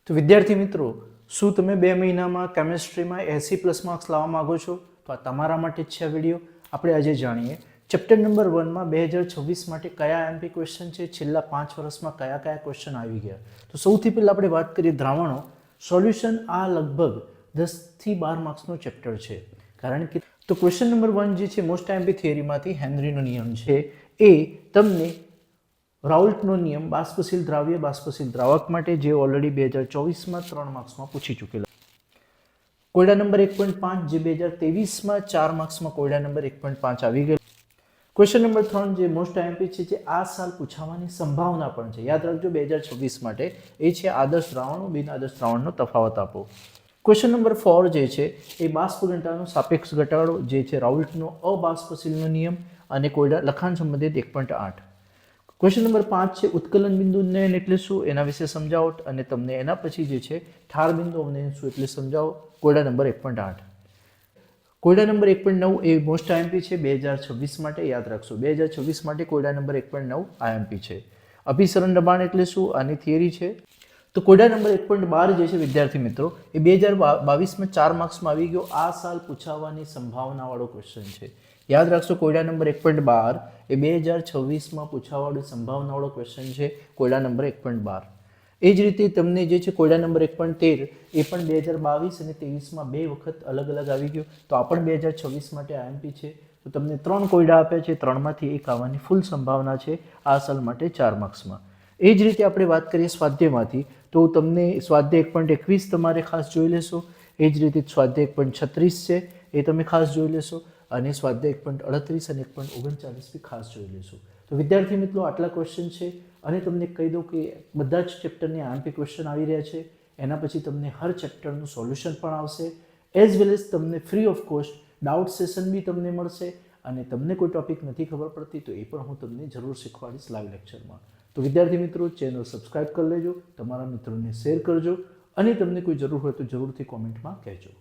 તો વિદ્યાર્થી મિત્રો, શું તમે 2 મહિનામાં કેમિસ્ટ્રીમાં 80+ માર્ક્સ લાવવા માંગો છો? તો આ તમારા માટે જ છે વિડીયો. આપણે આજે જાણીએ ચેપ્ટર નંબર 1માં 2026 માટે કયા એમપી ક્વેશ્ચન છે, છેલ્લા 5 વર્ષમાં કયા કયા ક્વેશ્ચન આવી ગયા. તો સૌથી પહેલાં આપણે વાત કરીએ દ્રાવણો. સોલ્યુશન આ લગભગ 10 થી 12 માર્ક્સનો ચેપ્ટર છે. કારણ કે તો ક્વેશ્ચન નંબર 1 જે છે મોસ્ટ એમપી થિયરીમાંથી હેનરીનો નિયમ છે, એ તમને રાઉલ્ટનો નિયમ બાષ્પશીલ દ્રાવ્ય બાષ્પશીલ દ્રાવક માટે જે ઓલરેડી 2024માં 3 માર્ક્સમાં પૂછી ચૂકેલા. કોયડા નંબર 1.5 જે 2023માં 4 માર્ક્સમાં કોયડા નંબર 1.5 આવી ગયેલો. ક્વેશ્ચન નંબર 3 જે મોસ્ટ એમપી છે, જે આ સાલ પૂછાવાની સંભાવના પણ છે, યાદ રાખજો 2026 માટે, એ છે આદર્શ દ્રાવણો બિન આદર્શ દ્રાવણનો તફાવત આપો. ક્વેશ્ચન નંબર 4 જે છે એ બાષ્પ ઘનતાનો સાપેક્ષ ઘટાડો, જે છે રાઉલ્ટનો અબાષ્પશીલનો નિયમ અને કોયડા લખાણ સંબંધિત 1.8. ક્વેશ્ચન નંબર 5 છે ઉત્કલન બિંદુ ઉન્નયન એટલે શું, એના વિશે સમજાવો, અને તમને એના પછી જે છે ઠાર બિંદુ અવનયન શું એટલે સમજાવો. કોયડા નંબર 1.8. કોયડા નંબર 1.9 એ મોસ્ટ આઈએમપી છે 2026 માટે, યાદ રાખશો 2026 માટે કોયડા નંબર 1.9 આઈએમપી છે. અભિસરણ દબાણ એટલે શું, આની થિયરી છે. તો કોયડા નંબર 1.12 જે છે વિદ્યાર્થી મિત્રો, એ 2022માં 4 માર્ક્સમાં આવી ગયો, આ સાલ પૂછાવાની સંભાવનાવાળો ક્વેશ્ચન છે. યાદ રાખશો કોયડા નંબર 1.12 એ 2026માં પૂછાવાળો સંભાવનાવાળો ક્વેશ્ચન છે, કોયડા નંબર 1.12. એ જ રીતે તમને જે છે કોયડા નંબર 1.13 એ પણ 2022 અને 23માં 2 વખત અલગ અલગ આવી ગયો, તો આ પણ 2026 માટે આઈએમપી છે. તો તમને 3 કોયડા આપ્યા છે, 3માંથી એક આવવાની ફૂલ સંભાવના છે આ સાલ માટે 4 માર્ક્સમાં. એ જ રીતે આપણે વાત કરીએ સ્વાધ્યાયમાંથી, તો તમને સ્વાધ્યાય 1.21 તમારે ખાસ જોઈ લેશો. એ જ રીતે સ્વાધ્યાય 1.36 છે એ તમે ખાસ જોઈ લેશો, અને સ્વાધ્યાય 1.38 અને 1.39 બી ખાસ જોઈ લેશો. તો વિદ્યાર્થી મિત્રો, આટલા ક્વેશ્ચન છે, અને તમને કહી દઉં કે બધા જ ચેપ્ટરની આઈએમપી ક્વેશ્ચન આવી રહ્યા છે. એના પછી તમને હર ચેપ્ટરનું સોલ્યુશન પણ આવશે, એઝ વેલ એઝ તમને free of cost doubt session બી તમને મળશે. અને તમને કોઈ ટોપિક નથી ખબર પડતી તો એ પણ હું તમને જરૂર શીખવાડીશ લાઈવ લેક્ચરમાં. તો વિદ્યાર્થી મિત્રો, ચેનલ સબસ્ક્રાઇબ કરી લેજો, તમારા મિત્રોને શેર કરજો, અને તમને કોઈ જરૂર હોય તો જરૂરથી કોમેન્ટમાં કહેજો.